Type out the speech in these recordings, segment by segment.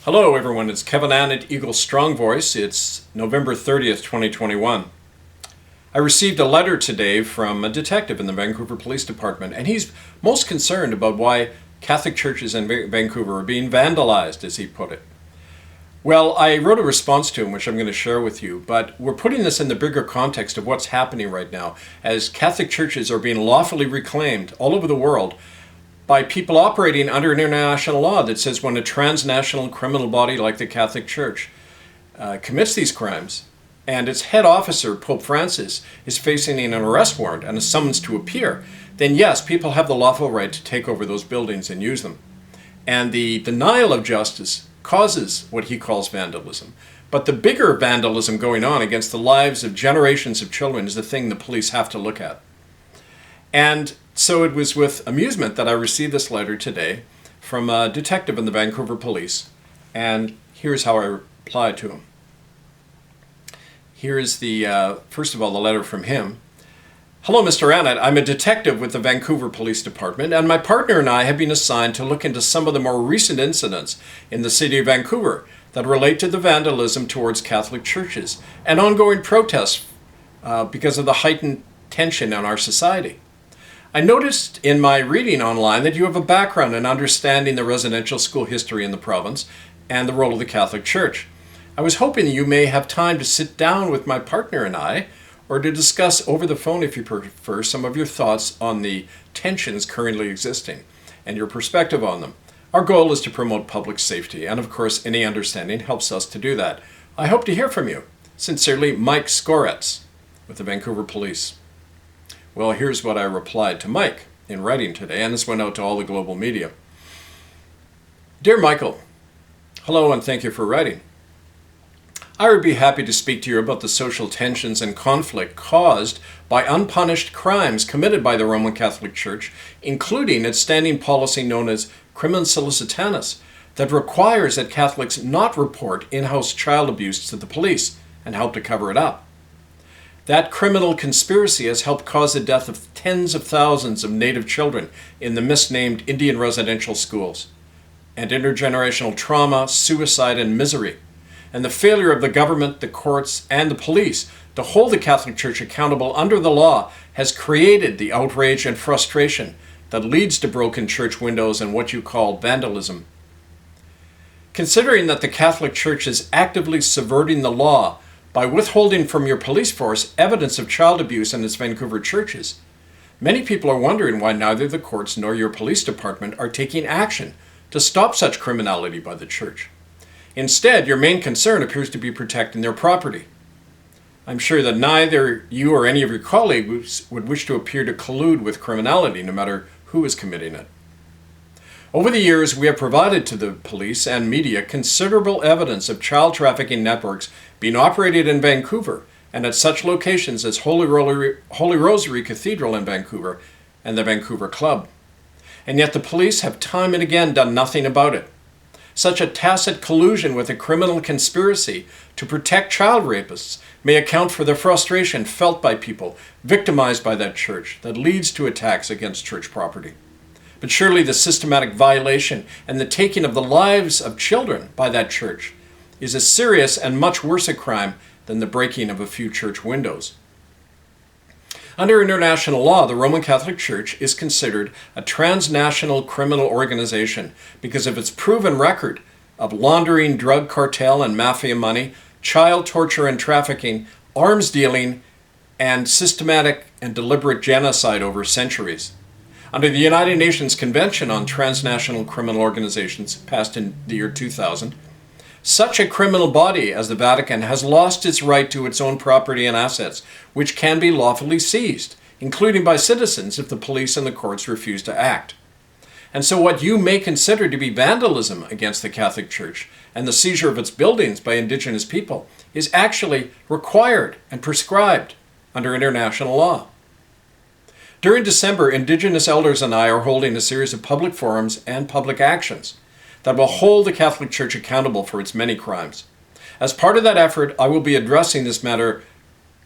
Hello everyone, it's Kevin Annett, Eagle Strong Voice. It's November 30th, 2021. I received a letter today from a detective in the Vancouver Police Department, and he's most concerned about why Catholic churches in Vancouver are being vandalized, as he put it. Well, I wrote a response to him, which I'm going to share with you, but we're putting this in the bigger context of what's happening right now, as Catholic churches are being lawfully reclaimed all over the world by people operating under international law that says when a transnational criminal body like the Catholic Church commits these crimes and its head officer, Pope Francis, is facing an arrest warrant and a summons to appear, then yes, people have the lawful right to take over those buildings and use them. And the denial of justice causes what he calls vandalism. But the bigger vandalism going on against the lives of generations of children is the thing the police have to look at. And so it was with amusement that I received this letter today from a detective in the Vancouver Police, and here's how I replied to him. Here's first of all, the letter from him. Hello, Mr. Annett. I'm a detective with the Vancouver Police Department, and my partner and I have been assigned to look into some of the more recent incidents in the city of Vancouver that relate to the vandalism towards Catholic churches and ongoing protests because of the heightened tension in our society. I noticed in my reading online that you have a background in understanding the residential school history in the province and the role of the Catholic Church. I was hoping you may have time to sit down with my partner and I, or to discuss over the phone if you prefer some of your thoughts on the tensions currently existing and your perspective on them. Our goal is to promote public safety, and of course any understanding helps us to do that. I hope to hear from you. Sincerely, Mike Skoretz with the Vancouver Police. Well, here's what I replied to Mike in writing today, and this went out to all the global media. Dear Michael, hello and thank you for writing. I would be happy to speak to you about the social tensions and conflict caused by unpunished crimes committed by the Roman Catholic Church, including its standing policy known as crimen solicitanus, that requires that Catholics not report in-house child abuse to the police and help to cover it up. That criminal conspiracy has helped cause the death of tens of thousands of Native children in the misnamed Indian residential schools, and intergenerational trauma, suicide, and misery. And the failure of the government, the courts, and the police to hold the Catholic Church accountable under the law has created the outrage and frustration that leads to broken church windows and what you call vandalism. Considering that the Catholic Church is actively subverting the law by withholding from your police force evidence of child abuse in its Vancouver churches, many people are wondering why neither the courts nor your police department are taking action to stop such criminality by the church. Instead, your main concern appears to be protecting their property. I'm sure that neither you or any of your colleagues would wish to appear to collude with criminality, no matter who is committing it. Over the years, we have provided to the police and media considerable evidence of child trafficking networks being operated in Vancouver and at such locations as Holy Rosary Cathedral in Vancouver and the Vancouver Club. And yet the police have time and again done nothing about it. Such a tacit collusion with a criminal conspiracy to protect child rapists may account for the frustration felt by people victimized by that church that leads to attacks against church property. But surely the systematic violation and the taking of the lives of children by that church is a serious and much worse a crime than the breaking of a few church windows. Under international law, the Roman Catholic Church is considered a transnational criminal organization because of its proven record of laundering drug cartel and mafia money, child torture and trafficking, arms dealing, and systematic and deliberate genocide over centuries. Under the United Nations Convention on Transnational Criminal Organizations, passed in the year 2000, such a criminal body as the Vatican has lost its right to its own property and assets, which can be lawfully seized, including by citizens if the police and the courts refuse to act. And so what you may consider to be vandalism against the Catholic Church and the seizure of its buildings by Indigenous people is actually required and prescribed under international law. During December, Indigenous elders and I are holding a series of public forums and public actions that will hold the Catholic Church accountable for its many crimes. As part of that effort, I will be addressing this matter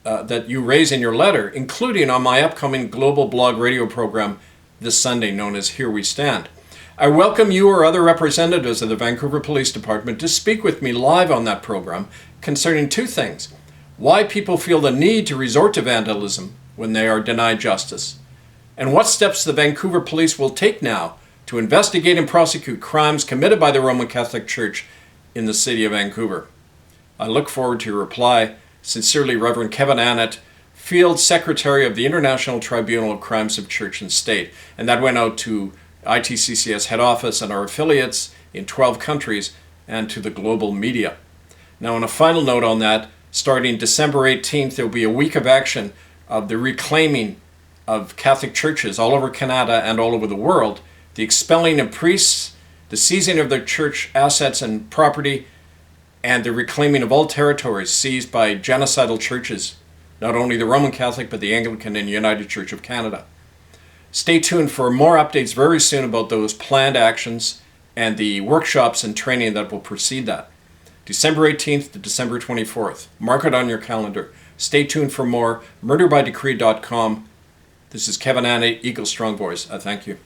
that you raise in your letter, including on my upcoming global blog radio program this Sunday known as Here We Stand. I welcome you or other representatives of the Vancouver Police Department to speak with me live on that program concerning two things: why people feel the need to resort to vandalism when they are denied justice, and what steps the Vancouver Police will take now to investigate and prosecute crimes committed by the Roman Catholic Church in the city of Vancouver. I look forward to your reply. Sincerely, Reverend Kevin Annett, Field Secretary of the International Tribunal of Crimes of Church and State. And that went out to ITCCS head office and our affiliates in 12 countries and to the global media. Now, on a final note on that, starting December 18th, there will be a week of action of the reclaiming of Catholic churches all over Canada and all over the world, the expelling of priests, the seizing of their church assets and property, and the reclaiming of all territories seized by genocidal churches, not only the Roman Catholic, but the Anglican and United Church of Canada. Stay tuned for more updates very soon about those planned actions and the workshops and training that will precede that. December 18th to December 24th. Mark it on your calendar. Stay tuned for more. MurderByDecree.com. This is Kevin Annett, Eagle Strong Voice. I thank you.